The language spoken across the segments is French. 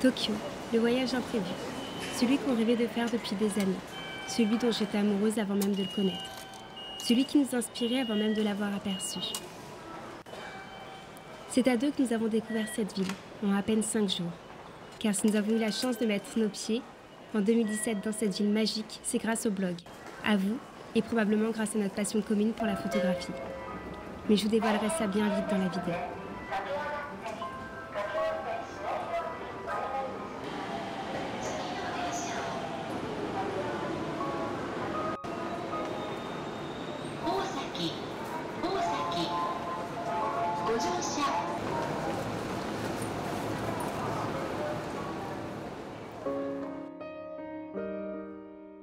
Tokyo, le voyage imprévu. Celui qu'on rêvait de faire depuis des années. Celui dont j'étais amoureuse avant même de le connaître. Celui qui nous inspirait avant même de l'avoir aperçu. C'est à deux que nous avons découvert cette ville, en à peine 5 jours. Car si nous avons eu la chance de mettre nos pieds en 2017 dans cette ville magique, c'est grâce au blog, à vous, et probablement grâce à notre passion commune pour la photographie. Mais je vous dévoilerai ça bien vite dans la vidéo.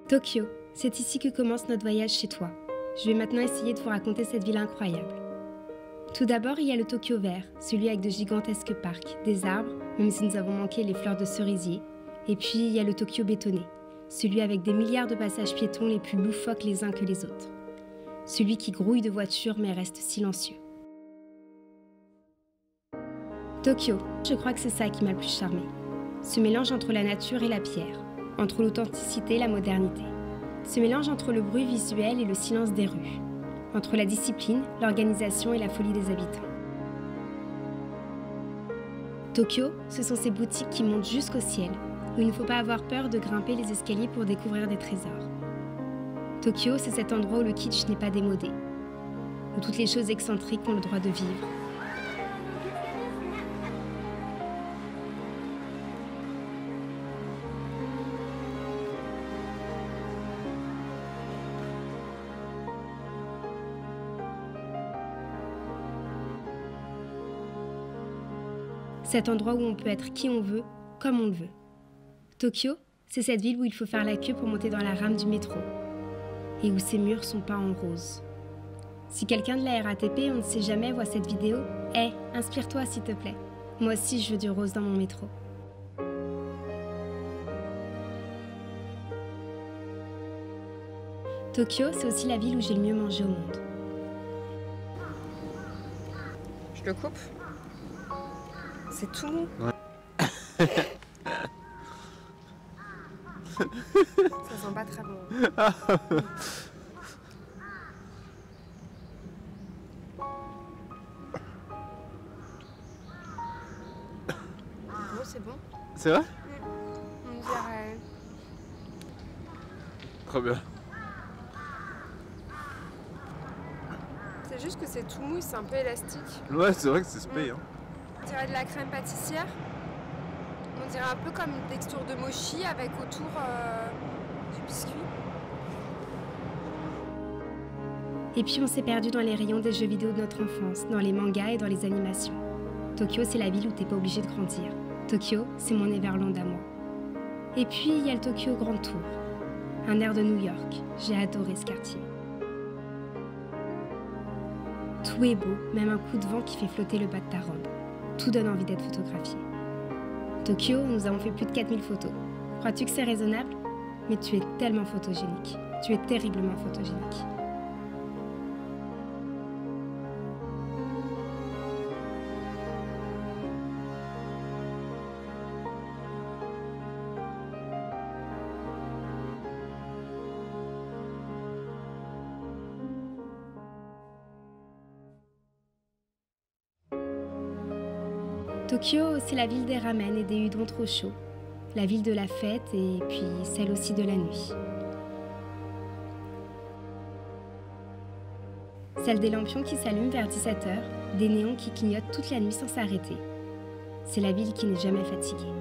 Tokyo, c'est ici que commence notre voyage chez toi. Je vais maintenant essayer de vous raconter cette ville incroyable. Tout d'abord, il y a le Tokyo vert, celui avec de gigantesques parcs, des arbres, même si nous avons manqué les fleurs de cerisier. Et puis, il y a le Tokyo bétonné, celui avec des milliards de passages piétons les plus loufoques les uns que les autres. Celui qui grouille de voitures mais reste silencieux. Tokyo, je crois que c'est ça qui m'a le plus charmé. Ce mélange entre la nature et la pierre, entre l'authenticité et la modernité. Ce mélange entre le bruit visuel et le silence des rues. Entre la discipline, l'organisation et la folie des habitants. Tokyo, ce sont ces boutiques qui montent jusqu'au ciel, où il ne faut pas avoir peur de grimper les escaliers pour découvrir des trésors. Tokyo, c'est cet endroit où le kitsch n'est pas démodé, où toutes les choses excentriques ont le droit de vivre. Cet endroit où on peut être qui on veut, comme on le veut. Tokyo, c'est cette ville où il faut faire la queue pour monter dans la rame du métro et où ses murs sont peints en rose. Si quelqu'un de la RATP, on ne sait jamais, voit cette vidéo, inspire-toi s'il te plaît. Moi aussi, je veux du rose dans mon métro. Tokyo, c'est aussi la ville où j'ai le mieux mangé au monde. Je le coupe ? C'est tout mou. Ouais. Ça sent pas très bon. Bon, c'est bon. C'est vrai? On dirait... Trop bien. C'est juste que c'est tout mou, c'est un peu élastique. Ouais, c'est vrai que c'est spé, hein. On dirait de la crème pâtissière. On dirait un peu comme une texture de mochi avec autour du biscuit. Et puis on s'est perdu dans les rayons des jeux vidéo de notre enfance, dans les mangas et dans les animations. Tokyo, c'est la ville où t'es pas obligé de grandir. Tokyo, c'est mon Neverland à moi. Et puis il y a le Tokyo Grand Tour, un air de New York. J'ai adoré ce quartier. Tout est beau, même un coup de vent qui fait flotter le bas de ta robe. Tout donne envie d'être photographié. Tokyo, nous avons fait plus de 4000 photos. Crois-tu que c'est raisonnable? Mais tu es tellement photogénique. Tu es terriblement photogénique. Tokyo, c'est la ville des ramen et des udons trop chauds. La ville de la fête et puis celle aussi de la nuit. Celle des lampions qui s'allument vers 17h, des néons qui clignotent toute la nuit sans s'arrêter. C'est la ville qui n'est jamais fatiguée.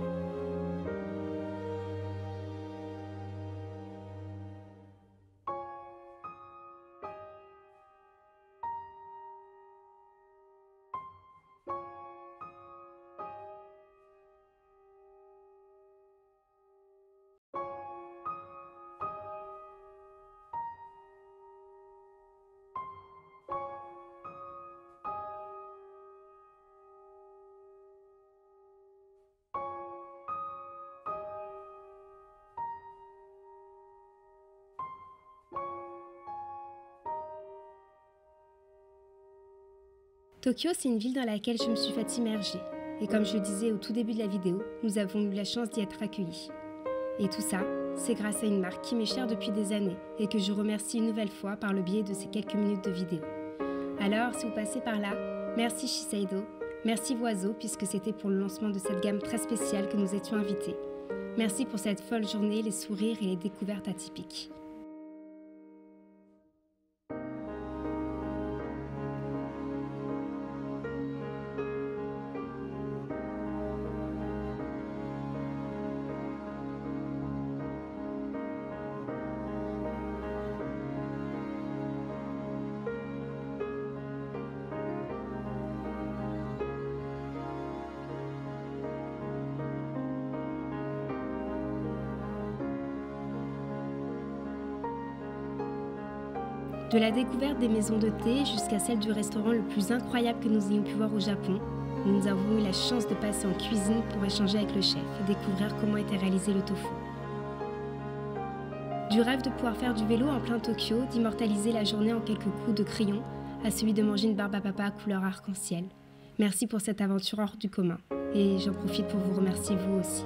Tokyo, c'est une ville dans laquelle je me suis fait immerger. Et comme je le disais au tout début de la vidéo, nous avons eu la chance d'y être accueillis. Et tout ça, c'est grâce à une marque qui m'est chère depuis des années et que je remercie une nouvelle fois par le biais de ces quelques minutes de vidéo. Alors, si vous passez par là, merci Shiseido, merci Voiseau, puisque c'était pour le lancement de cette gamme très spéciale que nous étions invités. Merci pour cette folle journée, les sourires et les découvertes atypiques. De la découverte des maisons de thé jusqu'à celle du restaurant le plus incroyable que nous ayons pu voir au Japon, nous avons eu la chance de passer en cuisine pour échanger avec le chef et découvrir comment était réalisé le tofu. Du rêve de pouvoir faire du vélo en plein Tokyo, d'immortaliser la journée en quelques coups de crayon, à celui de manger une barbe à papa couleur arc-en-ciel. Merci pour cette aventure hors du commun. Et j'en profite pour vous remercier vous aussi.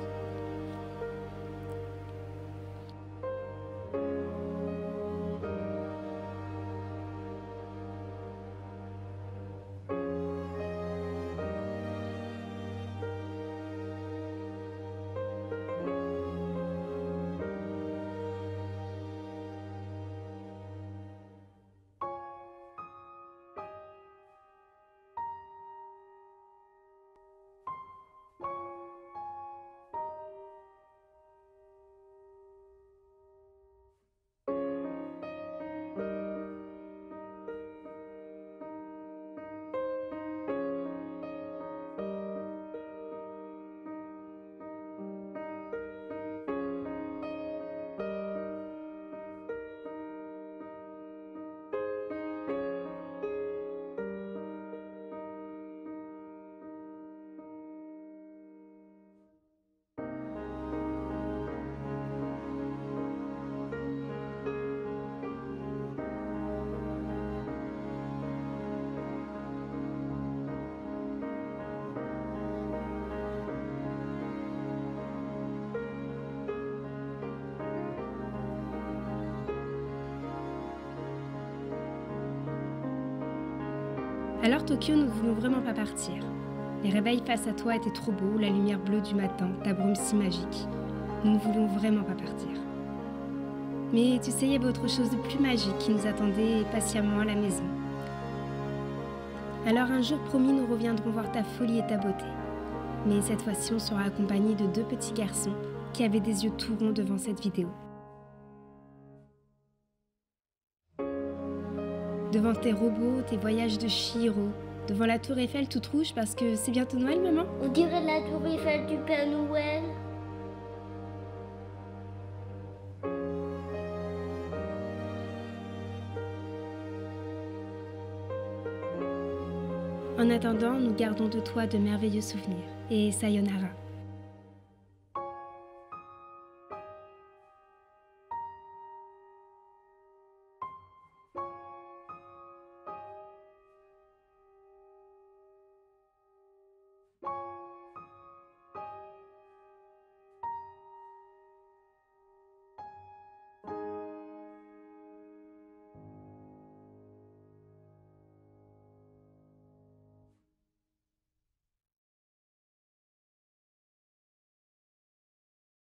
Alors Tokyo, nous ne voulons vraiment pas partir. Les réveils face à toi étaient trop beaux, la lumière bleue du matin, ta brume si magique. Nous ne voulons vraiment pas partir. Mais tu sais, il y avait autre chose de plus magique qui nous attendait patiemment à la maison. Alors un jour promis, nous reviendrons voir ta folie et ta beauté. Mais cette fois-ci, on sera accompagnés de 2 petits garçons qui avaient des yeux tout ronds devant cette vidéo. Devant tes robots, tes voyages de Chihiro, devant la tour Eiffel toute rouge parce que c'est bientôt Noël, maman? On dirait la tour Eiffel du Père Noël. En attendant, nous gardons de toi de merveilleux souvenirs. Et sayonara.